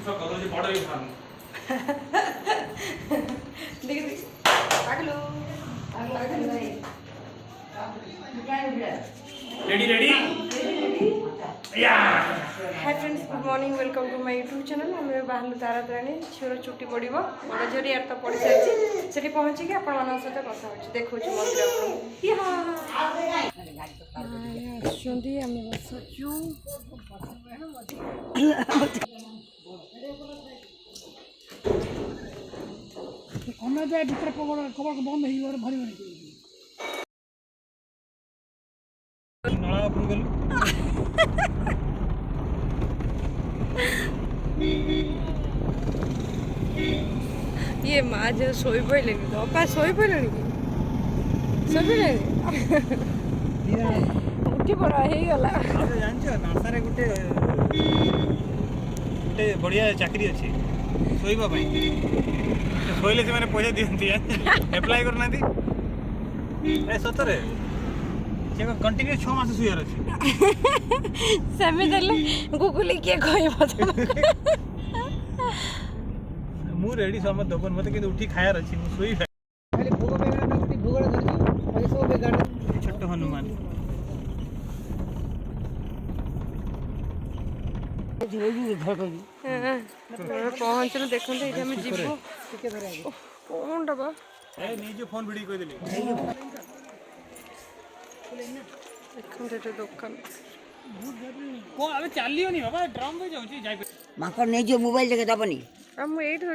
Ready hi friends, good morning, welcome to my YouTube channel. आम बाहर तारा ताराणी झीर छुट्टी पड़ो बड़ झील यार तो पड़ सारी से पहुँचिकी आप सहित कथा हो देखो मंदिर ये माँ जो शोई पड़े तो अपा शोई पड़े उठी पड़ गला नासारे गोटे गोटे बढ़िया चाकरी अच्छी शोइबा शोले से मैंने पैसा दिखती एप्लाय करना सतरे कंटिन्यू 6 मास शुयार अच्छी सेमी गुगुली किए कह मु रेडी समझ दबन मत कि उठी खायार अच्छी मु सोई खाली भोग पे उठी भोगड़ धरजी बाकी सब बेगाड़ छोट हनुमान पहुँचल देखते ये आम जीव कौन डबा फोन भिड़ी कह देली देखते दुकान को अबे चलियोनी बाबा ड्रम पे जाउची जाई माकड़ नहीं जो मोबाइल जगह दबनी हम एट हो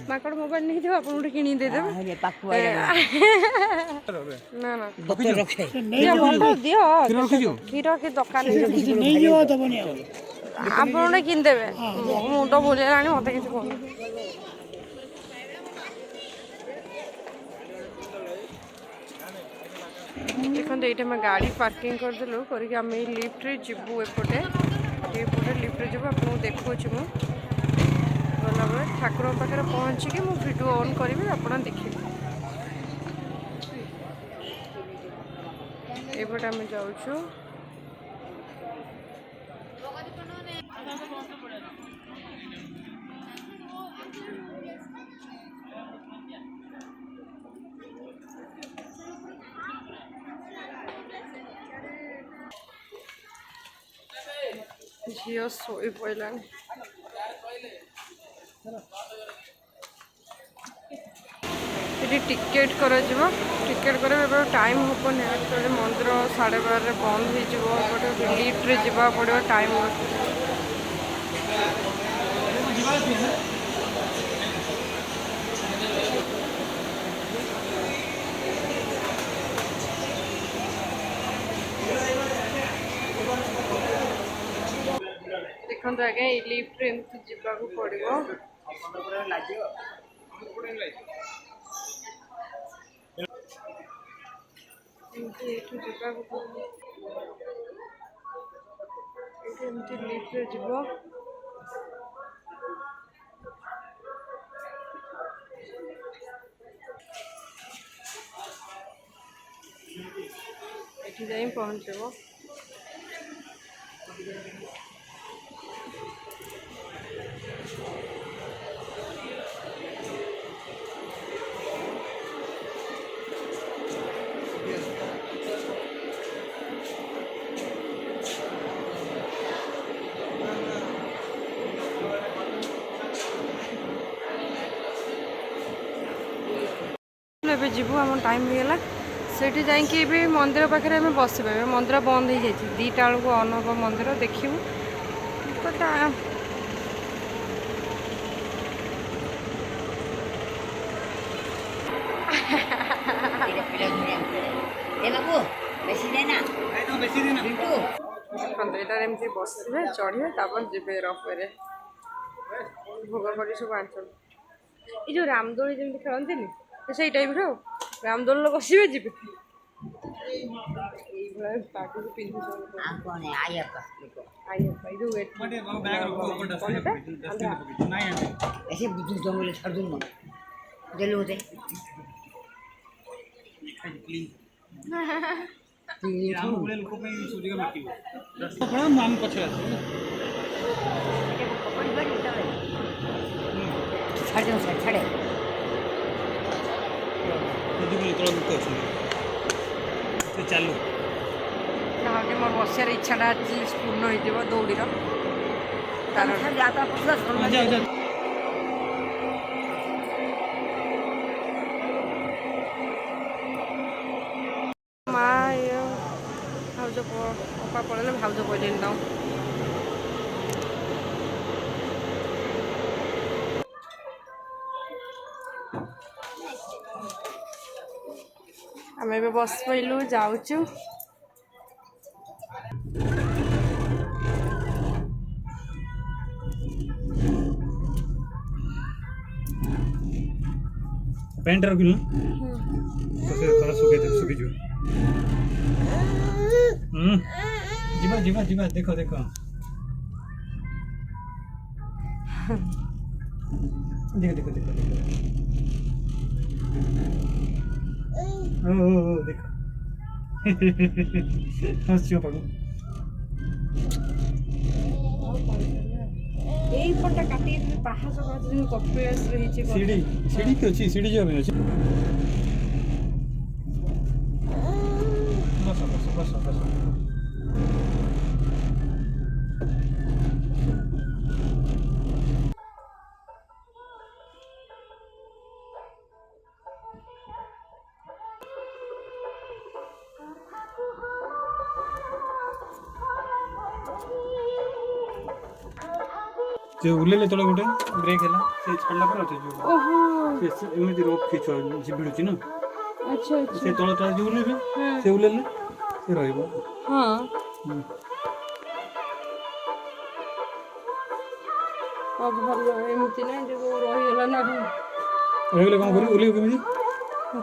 माकड़ मोबाइल नहीं देव आपन किनी दे देब अरे पाकु वाला ना ना बक्तर रखे दियो बंद दियो रखियो खीर के दुकान नहीं जो दबनी आपन किन देबे मुंड बोले रानी मते किछ कोन देखते ये मैं गाड़ी पार्किंग करदेलु करके आम लिफ्ट रे जीवु एपटे लिफ्ट रे जीवु आपको देखो गला बेले ठाकुर पाखे पहुँचिकी मु वीडियो ऑन करी आप देखिए एपटे आम जाऊँ झील शोई पड़ा टिकेट कर टिकेट कर टाइम हम मंदिर 12:30 बंद हो लिफ्ट जा पड़ो टाइम देखते आज्ञा लिफ्ट एमती जावाक पड़ो लिफ्ट जीव ये जाए पहुँचब जीवु आम टाइम होगा से जाकि मंदिर पाखे बस मंदिर बंद हो जाए 2टा बेलू अन हम मंदिर देखू एमती बसवे चढ़े जी रफे भोग कर सब आंचल ये जो रामदोली जमी खेलती से टाइप रामदोल बसवे जी ଛାଡ଼ି ଦେଉ ସାର୍ ଛାଡ଼େ ଚାଲୁ ତାହେଲେ ମୋର ବସିବାର ଇଚ୍ଛାଟା ଆଜି ପୂର୍ଣ୍ଣ ହେଇଯିବ ଦୌଡ଼ିର ତାର ମା ଇଏ ଭାଉଜ ଅପା ପଳେଇଲେ ଭାଉଜ ପଳେଇଲେଣି ତାଙ୍କୁ ଆମେ ଏବେ ବସି ପଇଲୁ ଯାଉଛୁ पैंट रखिल तो से थोड़ा सुखी जो जीवा जीवा जीवा देखो देखो देखो देखो देखो ओ देखो हंसियो पागल এই পটটা কাটি পাহাড় পাহাড় কপিয়াস রয়েছে सीढ़ी सीढ़ी की अच्छी सीढ़ी जो है अच्छी बस बस बस बस जो उल्लेले तले गोटे ब्रेक है से छाड़ला पर अच्छे जो ओहो से एमती रोप खींच भिड़ुची ना अच्छा अच्छा से तले जो उल्लेले से उल्लेले से रहइबो हाँ अब भल एमती ना जो रहीगला ना रहइले कोन करी उल्ले केमिति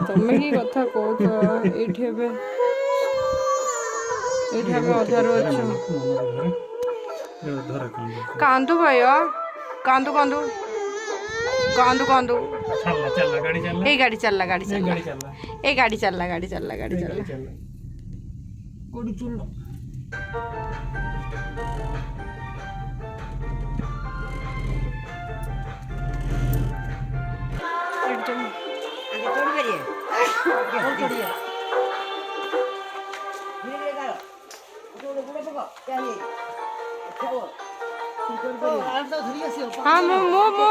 तमे की कथा कहत एठे बे एठे हम अधारो अछि धरा कांदू भैया कांदू कांदू कांदू कांदू चलला चलला गाड़ी चलला ए गाड़ी चलला गाड़ी चलला गाड़ी चलला ए गाड़ी चलला गाड़ी चलला गाड़ी चलला କୋଉଠି ଚୁଲ एकदम ଆଗେ ଚଢ଼ି ପାରିବେ ଚଢ଼ିବେ ଧୀରେ ଧୀରେ ଗାଳ ଗୋଟେ ଗୁଡ଼ ପକ ଚାଲି हाँ मो मो मो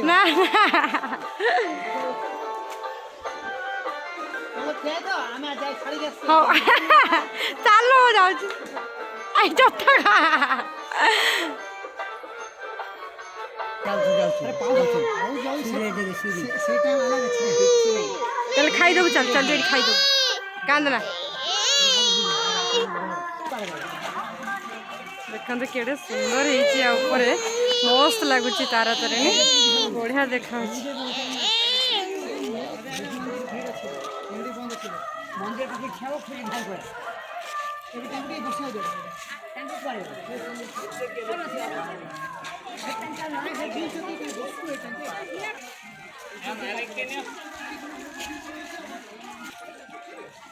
ना चालो जाऊ आई जता चल खाई दो चल चल जेडी खाई दो कांदना देखते केड़े सुंदर होपरे मस्त लगुच तारा तारिणी बढ़िया देखा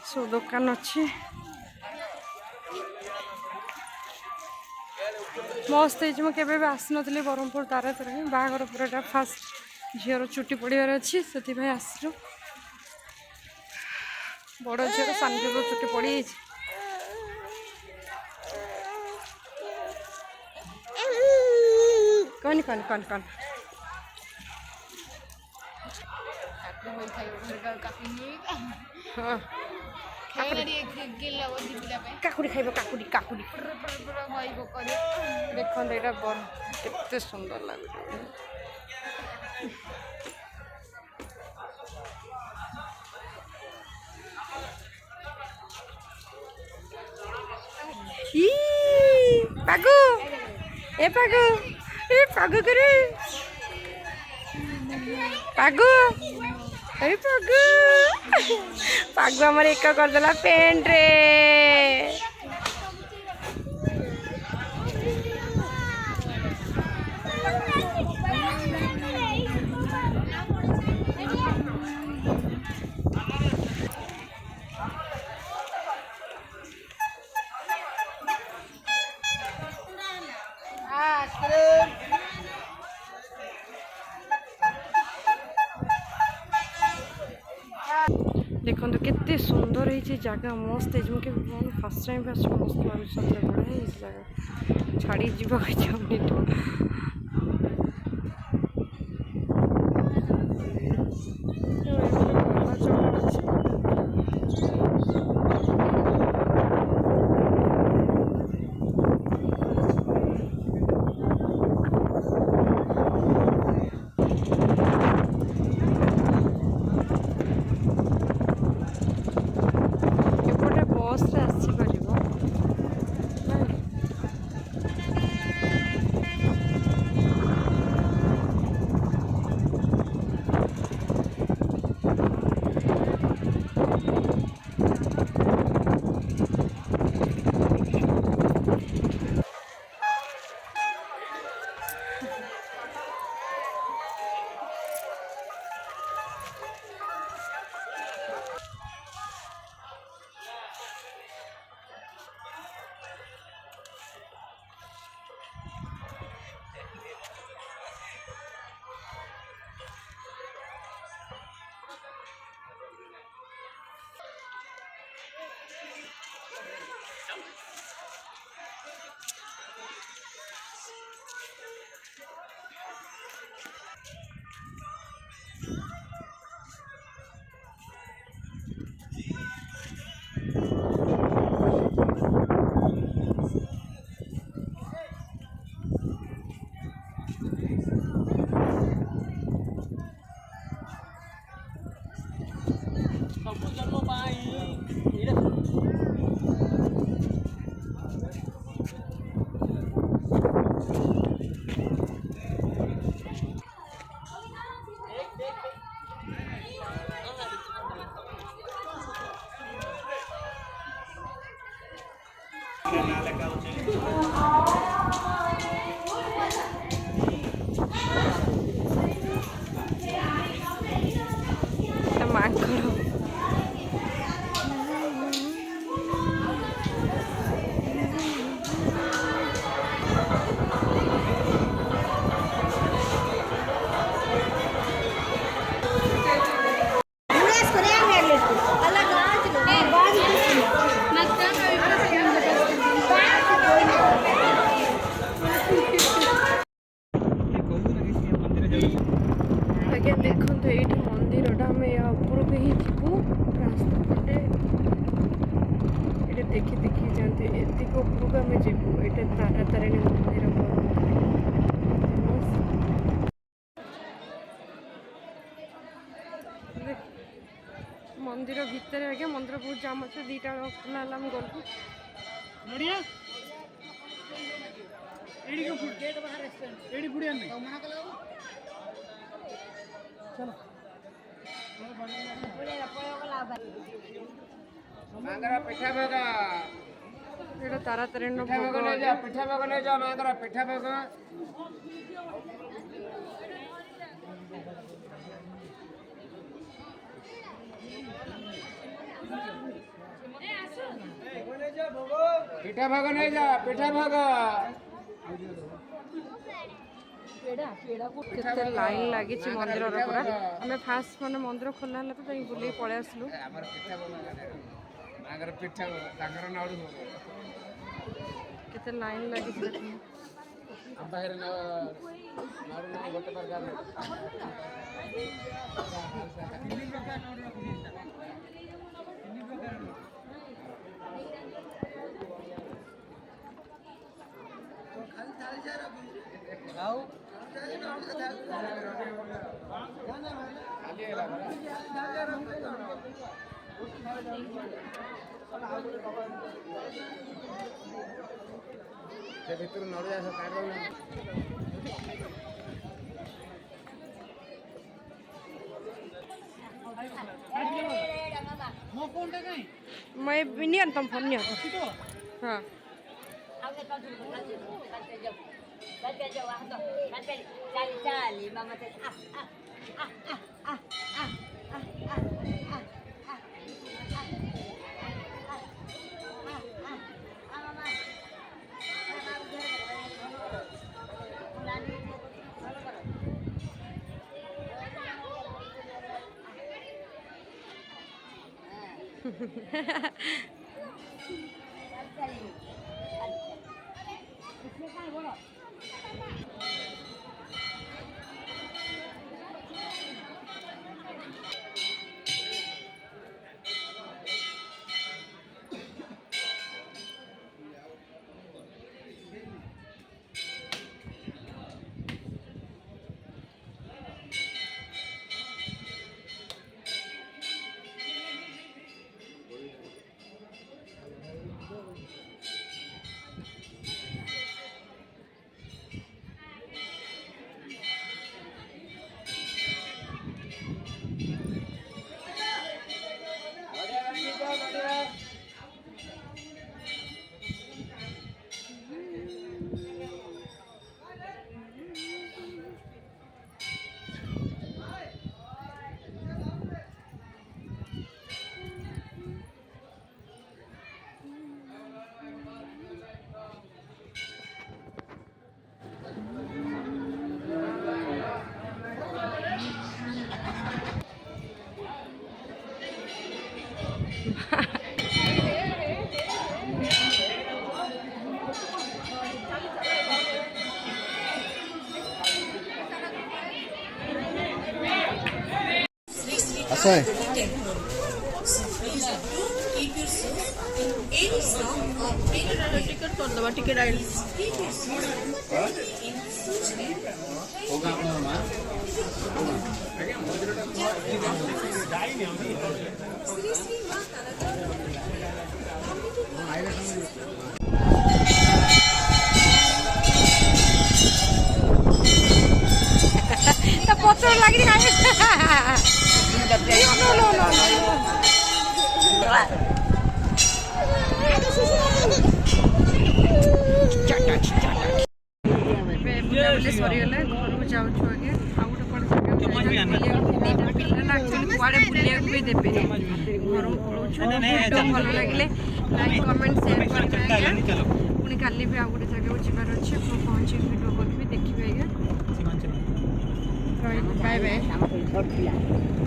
सो दुकान अच्छी मस्त मुझे आसी नी ब्रह्मपुर तारा तारिणी बाहागर पूरा फास्ट झीर चुटी पड़ार अच्छी से आसलु बड़ झीर सान झीर चुटी पड़ कौन कौन कौन कौन हाँ काकुड़ी खाइब काकुड़ी काकुड़ी देखते यहाँ केते सुंदर लगे पागु ए पागु करे पागु ए पागु पागु आमर एक करदेला पेंट रे देखो केते सुंदर है जगह मस्त है मुझे फर्स्ट टाइम मस्त लगे सतरे बड़ा है जगह छाड़ी जावाक चाहूनी एपटे बस रे आसी परिबो ସବୁ ଜନ୍ମ ପାଇଁ ଏଇଟା ମାଙ୍କଡ଼ आज्ञा देखो ये मंदिरटा आम या उपरक ही जीवु रास्ता पटे ये देखी देखी जाते एतिक उपरक आम जीवु ये तारा तारिणी मंदिर मंदिर भितर आज्ञा मंदिर बहुत जाम अच्छे दीटा खुला गलु नड़िया एडी को फुट गेट बाहर रेस्टोरेंट एडी फुडिया नहीं मना कलो चलो मांगरा पिठा भगा एटा तारा तारिणी पिठा भगा ले जा पिठा भगा ले जा मांगरा पिठा भगा पिठा भगा नहीं जा पिठा भगा केते लाइन लगी मंदिर पूरा आम फास्ट मैंने मंदिर खोला है तो बुले पलि आसलु केते लाइन लगी भीतर नड़िया मैं नहीं आता फोन नहीं आता हाँ Cali-cali, mama tadi असं आहे टिकट करदबा टिकट आइल पत्र लगी सरीगला घर को जाऊँ आगे आउ गोटे कौन जगह पिला एक्चुअली कुआड़े बुलिया भी देवे घर को पलाऊँ भल लगे लाइक कमेंट शेयर कर पुणी काली भी आउ गोटे जगह जबार अच्छे पहुँचे वीडियो कल भी देखिए आज्ञा बाय बाय।